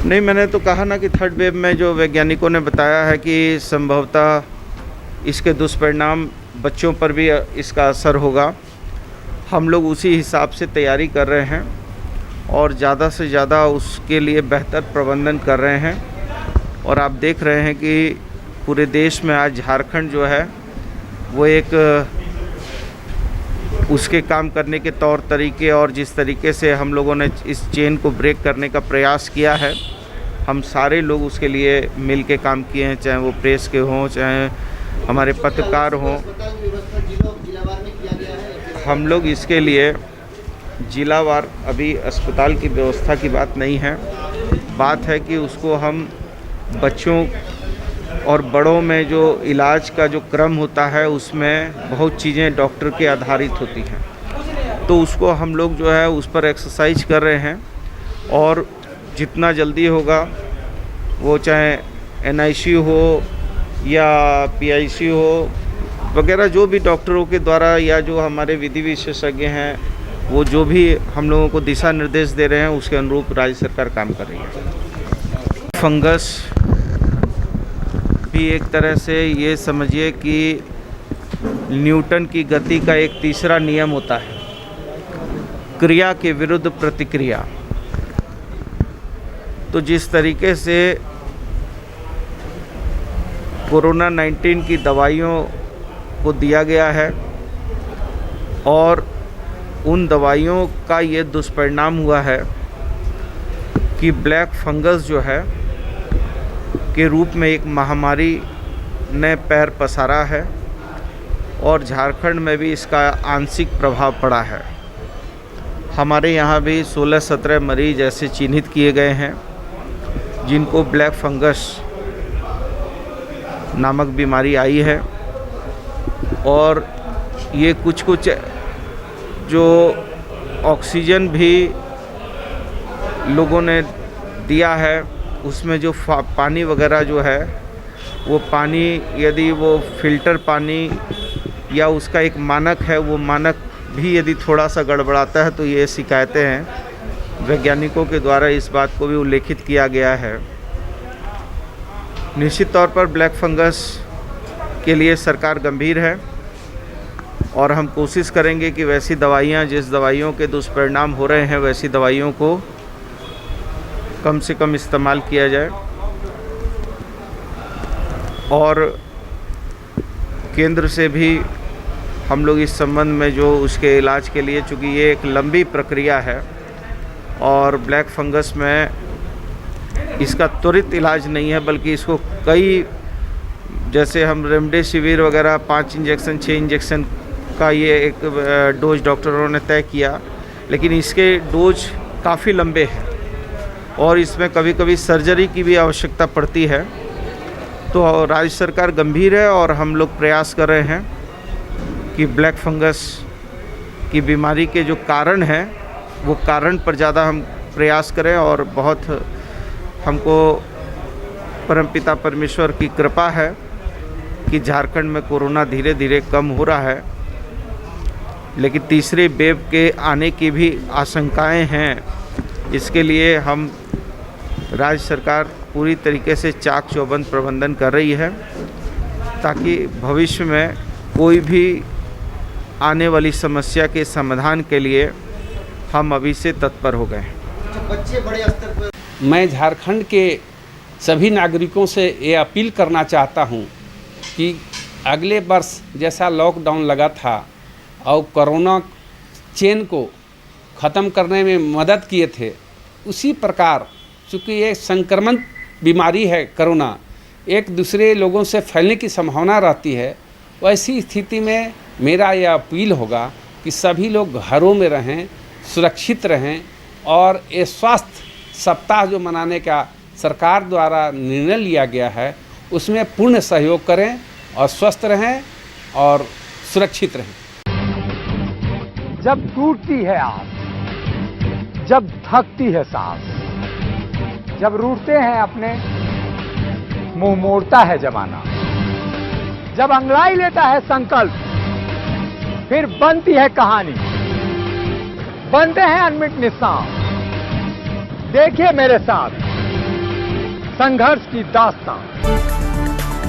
नहीं, मैंने तो कहा ना कि थर्ड वेव में जो वैज्ञानिकों ने बताया है कि संभवतः इसके दुष्परिणाम बच्चों पर भी इसका असर होगा। हम लोग उसी हिसाब से तैयारी कर रहे हैं और ज़्यादा से ज़्यादा उसके लिए बेहतर प्रबंधन कर रहे हैं। और आप देख रहे हैं कि पूरे देश में आज झारखंड जो है वो एक उसके काम करने के तौर तरीके और जिस तरीके से हम लोगों ने इस चेन को ब्रेक करने का प्रयास किया है, हम सारे लोग उसके लिए मिल के काम किए हैं, चाहे वो प्रेस के हों, चाहे हमारे पत्रकार हों। हम लोग इसके लिए जिलावार अभी अस्पताल की व्यवस्था की बात नहीं है, बात है कि उसको हम बच्चों और बड़ों में जो इलाज का जो क्रम होता है उसमें बहुत चीज़ें डॉक्टर के आधारित होती हैं, तो उसको हम लोग जो है उस पर एक्सरसाइज कर रहे हैं। और जितना जल्दी होगा वो चाहे NICU हो या PICU हो वगैरह, जो भी डॉक्टरों के द्वारा या जो हमारे विधि विशेषज्ञ हैं वो जो भी हम लोगों को दिशा निर्देश दे रहे हैं उसके अनुरूप राज्य सरकार काम कर रही है। फंगस भी एक तरह से ये समझिए कि न्यूटन की गति का एक तीसरा नियम होता है, क्रिया के विरुद्ध प्रतिक्रिया। तो जिस तरीके से कोरोना 19 की दवाइयों को दिया गया है और उन दवाइयों का ये दुष्परिणाम हुआ है कि ब्लैक फंगस जो है के रूप में एक महामारी ने पैर पसारा है और झारखंड में भी इसका आंशिक प्रभाव पड़ा है। हमारे यहाँ भी 16-17 मरीज ऐसे चिन्हित किए गए हैं जिनको ब्लैक फंगस नामक बीमारी आई है। और ये कुछ जो ऑक्सीजन भी लोगों ने दिया है उसमें जो पानी वगैरह जो है वो पानी, यदि वो फ़िल्टर पानी या उसका एक मानक है, वो मानक भी यदि थोड़ा सा गड़बड़ाता है तो ये शिकायतें हैं। वैज्ञानिकों के द्वारा इस बात को भी उल्लेखित किया गया है। निश्चित तौर पर ब्लैक फंगस के लिए सरकार गंभीर है और हम कोशिश करेंगे कि वैसी दवाइयाँ, जिस दवाइयों के दुष्परिणाम हो रहे हैं, वैसी दवाइयों को कम से कम इस्तेमाल किया जाए। और केंद्र से भी हम लोग इस संबंध में जो उसके इलाज के लिए, चूँकि ये एक लंबी प्रक्रिया है और ब्लैक फंगस में इसका त्वरित इलाज नहीं है, बल्कि इसको कई, जैसे हम रेमडेसिविर वगैरह 5 इंजेक्शन 6 इंजेक्शन का ये एक डोज डॉक्टरों ने तय किया, लेकिन इसके डोज काफ़ी लंबे हैं और इसमें कभी कभी सर्जरी की भी आवश्यकता पड़ती है। तो राज्य सरकार गंभीर है और हम लोग प्रयास कर रहे हैं कि ब्लैक फंगस की बीमारी के जो कारण हैं वो कारण पर ज़्यादा हम प्रयास करें। और बहुत हमको परमपिता परमेश्वर की कृपा है कि झारखंड में कोरोना धीरे धीरे कम हो रहा है, लेकिन तीसरे वेव के आने की भी आशंकाएं हैं। इसके लिए हम राज्य सरकार पूरी तरीके से चाक चौबंद प्रबंधन कर रही है ताकि भविष्य में कोई भी आने वाली समस्या के समाधान के लिए हम अभी से तत्पर हो गए हैं। बच्चे बड़े स्तर पर, मैं झारखंड के सभी नागरिकों से ये अपील करना चाहता हूँ कि अगले वर्ष जैसा लॉकडाउन लगा था और कोरोना चेन को ख़त्म करने में मदद किए थे, उसी प्रकार चूँकि ये संक्रमण बीमारी है कोरोना, एक दूसरे लोगों से फैलने की संभावना रहती है, वैसी स्थिति में मेरा यह अपील होगा कि सभी लोग घरों में रहें, सुरक्षित रहें और ये स्वास्थ्य सप्ताह जो मनाने का सरकार द्वारा निर्णय लिया गया है उसमें पूर्ण सहयोग करें और स्वस्थ रहें और सुरक्षित रहें। जब टूटती है आस, जब थकती है सांस, जब रूठते हैं अपने, मुंह मोड़ता है जमाना, जब अंगड़ाई लेता है संकल्प, फिर बनती है कहानी, बनते हैं अनमिट निशान। देखिए मेरे साथ संघर्ष की दास्तां।